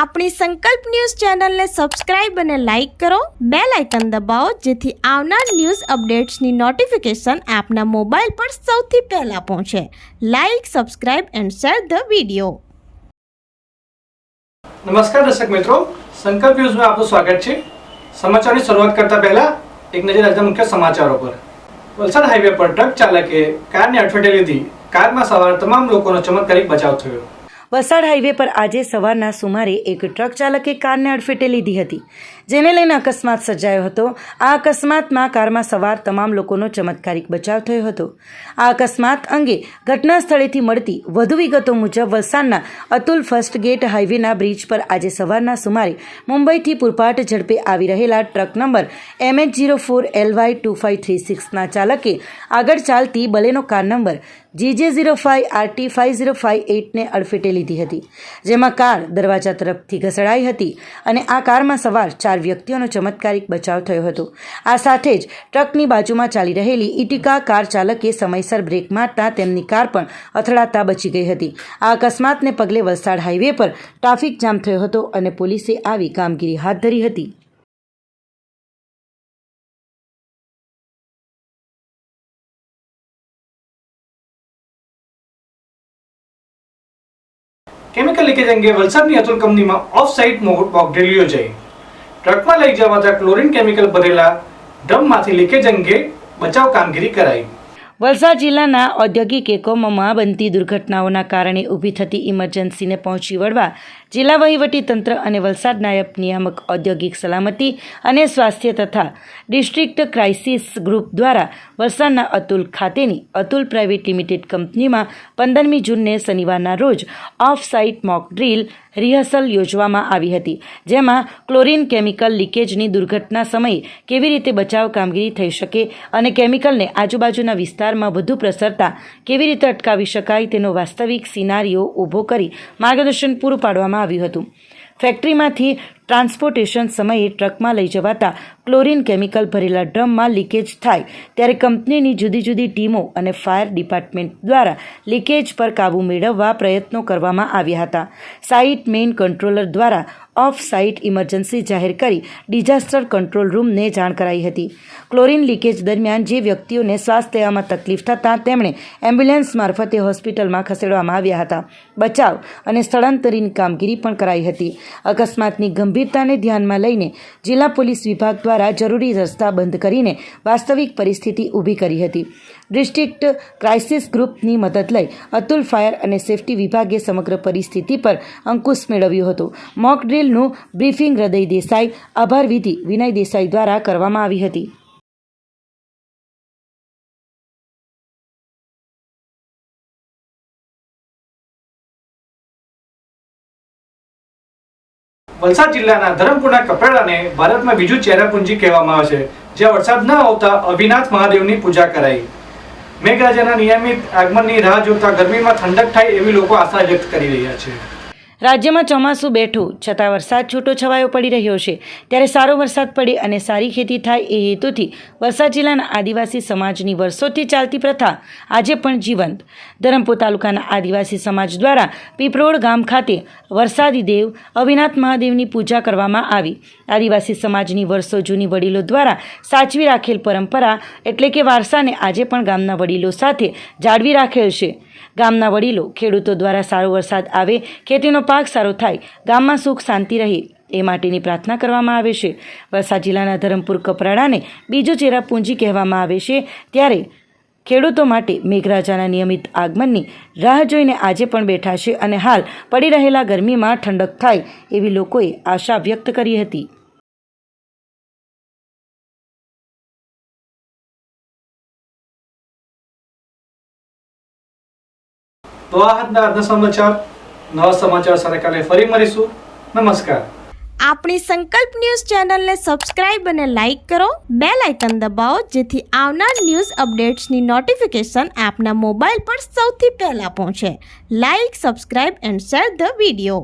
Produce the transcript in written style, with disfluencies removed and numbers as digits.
આપણી સંકલ્પ ન્યૂઝ ચેનલને સબસ્ક્રાઇબ અને લાઇક કરો, બેલ આઇકન દબાવો જેથી આવનાર ન્યૂઝ અપડેટ્સની નોટિફિકેશન આપના મોબાઈલ પર સૌથી પહેલા પહોંચે. Like, subscribe and share the video. નમસ્કાર દર્શક મિત્રો, સંકલ્પ ન્યૂઝમાં આપનું સ્વાગત છે. સમાચારની શરૂઆત કરતા પહેલા એક નજર આજના મુખ્ય સમાચારો પર. વલસાડ હાઈવે પર ટ્રક ચાલકે કારને અડફેટે લીધી. કારમાં સવાર તમામ લોકોનો ચમત્કારિક બચાવ થયો. વલસાડ હાઈવે પર આજે સવારના સુમારે એક ટ્રક ચાલકે કારને અડફેટે લીધી હતી, જેને લઈને અકસ્માત સર્જાયો હતો. આ અકસ્માતમાં કારમાં સવાર તમામ લોકોનો ચમત્કારિક બચાવ થયો હતો. આ અકસ્માત અંગે ઘટના સ્થળેથી મળતી વધુ વિગતો મુજબ વલસાડના અતુલ ફર્સ્ટ ગેટ હાઈવેના બ્રિજ પર આજે સવારના સુમારે મુંબઈથી પૂરપાટ ઝડપે આવી રહેલા ટ્રક નંબર MH04LY2536ના ચાલકે આગળ ચાલતી બલેનો કાર નંબર GJ05RT5058ને અડફેટે લીધી હતી, જેમાં કાર દરવાજા તરફથી ઘસડાઈ હતી અને આ કારમાં સવાર 4 વ્યક્તિઓનો ચમત્કારિક બચાવ થયો હતો. આ સાથે જ ટ્રકની બાજુમાં ચાલી રહેલી ઇટિકા કાર ચાલકે સમયસર બ્રેક મારતા તેમની કાર પણ અથડાતા બચી ગઈ હતી. આ અકસ્માતને પગલે વલસાડ હાઈવે પર ટ્રાફિક જામ થયો હતો અને પોલીસે આવી કામગીરી હાથ ધરી હતી. કેમિકલ લીકેજ અંગે વલસાડની અતુલ કંપનીમાં ઓફ સાઇટ મોક ડ્રીલ યોજાઈ. ટ્રકમાં લઈ જવાતા ક્લોરીન કેમિકલ ભરેલા ડ્રમમાંથી લીકેજ અંગે બચાવ કામગીરી કરાઈ. વલસાડ જિલ્લાના ઔદ્યોગિક એકમોમાં બનતી દુર્ઘટનાઓના કારણે ઊભી થતી ઇમરજન્સીને પહોંચી વળવા જિલ્લા વહીવટીતંત્ર અને વલસાડ નાયબ નિયામક ઔદ્યોગિક સલામતી અને સ્વાસ્થ્ય તથા ડિસ્ટ્રિક્ટ ક્રાઇસિસ ગ્રુપ દ્વારા વલસાડના અતુલ ખાતેની અતુલ પ્રાઇવેટ લિમિટેડ કંપનીમાં 15મી જૂનને શનિવારના રોજ of site mock drill rehearsal યોજવામાં આવી હતી, જેમાં ક્લોરીન કેમિકલ લીકેજની દુર્ઘટના સમયે કેવી રીતે બચાવ કામગીરી થઈ શકે અને કેમિકલને આજુબાજુના વિસ્તારમાં વધુ પ્રસરતા કેવી રીતે અટકાવી શકાય તેનો વાસ્તવિક સિનારીઓ ઊભો કરી માર્ગદર્શન પૂરું પાડવામાં આવ્યું હતું. ફેક્ટરીમાંથી ટ્રાન્સપોર્ટેશન સમયે ટ્રકમાં લઈ જવાતા ક્લોરીન કેમિકલ ભરેલા ડ્રમમાં લીકેજ થાય ત્યારે કંપનીની જુદી જુદી ટીમો અને ફાયર ડિપાર્ટમેન્ટ દ્વારા લીકેજ પર કાબૂ મેળવવા પ્રયત્નો કરવામાં આવ્યા હતા. સાઇટ મેઇન કંટ્રોલર દ્વારા ઓફ સાઇટ ઇમરજન્સી જાહેર કરી ડિઝાસ્ટર કંટ્રોલ રૂમને જાણ કરાઈ હતી. ક્લોરીન લીકેજ દરમિયાન જે વ્યક્તિઓને શ્વાસ લેવામાં તકલીફ થતાં તેમણે એમ્બ્યુલન્સ મારફતે હોસ્પિટલમાં ખસેડવામાં આવ્યા હતા. બચાવ અને સ્થળાંતરની કામગીરી પણ કરાઈ હતી. અકસ્માતની ગંભીરતાને ધ્યાનમાં લઈને જિલ્લા પોલીસ વિભાગ દ્વારા જરૂરી રસ્તા બંધ કરીને વાસ્તવિક પરિસ્થિતિ ઊભી કરી હતી. ડિસ્ટ્રિક્ટ ક્રાઇસિસ ગ્રુપની મદદ લઈ અતુલ ફાયર અને સેફટી વિભાગે સમગ્ર પરિસ્થિતિ પર અંકુશ મેળવ્યો હતો. મોક ડ્રીલનું બ્રીફિંગ હૃદય દેસાઈ, આભાર વિધિ વિનય દેસાઈ દ્વારા કરવામાં આવી હતી. વલસાડ જિલ્લાના ધરમપુરના કપરાડાને ભારતમાં બીજું ચેરાપુંજી કહેવામાં આવે છે, જ્યાં વરસાદ ન આવતા અવિનાથ મહાદેવની પૂજા કરાઈ. મેઘરાજાના નિયમિત આગમનની રાહ જોતા ગરમીમાં ઠંડક થાય એવી લોકો આશા વ્યક્ત કરી રહ્યા છે. રાજ્યમાં ચોમાસું બેઠું છતાં વરસાદ છૂટો છવાયો પડી રહ્યો છે, ત્યારે સારો વરસાદ પડે અને સારી ખેતી થાય એ હેતુથી વલસાડ જિલ્લાના આદિવાસી સમાજની વર્ષોથી ચાલતી પ્રથા આજે પણ જીવંત. ધરમપુર તાલુકાના આદિવાસી સમાજ દ્વારા પીપરોડ ગામ ખાતે વરસાદી દેવ અવિનાથ મહાદેવની પૂજા કરવામાં આવી. આદિવાસી સમાજની વર્ષો જૂની વડીલો દ્વારા સાચવી રાખેલ પરંપરા એટલે કે વારસાને આજે પણ ગામના વડીલો સાથે જાળવી રાખેલ છે. ગામના વડીલો ખેડૂતો દ્વારા સારો વરસાદ આવે, ખેતીનો પાક સારો થાય, ગામમાં સુખ શાંતિ રહે એ માટેની પ્રાર્થના કરવામાં આવે છે. વલસાડ જિલ્લાના ધરમપુર કપરાડાને બીજો ચેરાપુંજી કહેવામાં આવે છે, ત્યારે ખેડૂતો માટે મેઘરાજાના નિયમિત આગમનની રાહ જોઈને આજે પણ બેઠા છે અને હાલ પડી રહેલા ગરમીમાં ઠંડક થાય એવી લોકોએ આશા વ્યક્ત કરી હતી. તો આ હતા આજના સમાચાર. નવા સમાચાર સાથે કાલે ફરી મળીશું. નમસ્કાર. આપણી સંકલ્પ ન્યૂઝ ચેનલને સબસ્ક્રાઇબ અને લાઇક કરો, બેલ આઇકન દબાવો જેથી આવનાર ન્યૂઝ અપડેટ્સની નોટિફિકેશન આપના મોબાઈલ પર સૌથી પહેલા પહોંચે. Like, subscribe and share the video.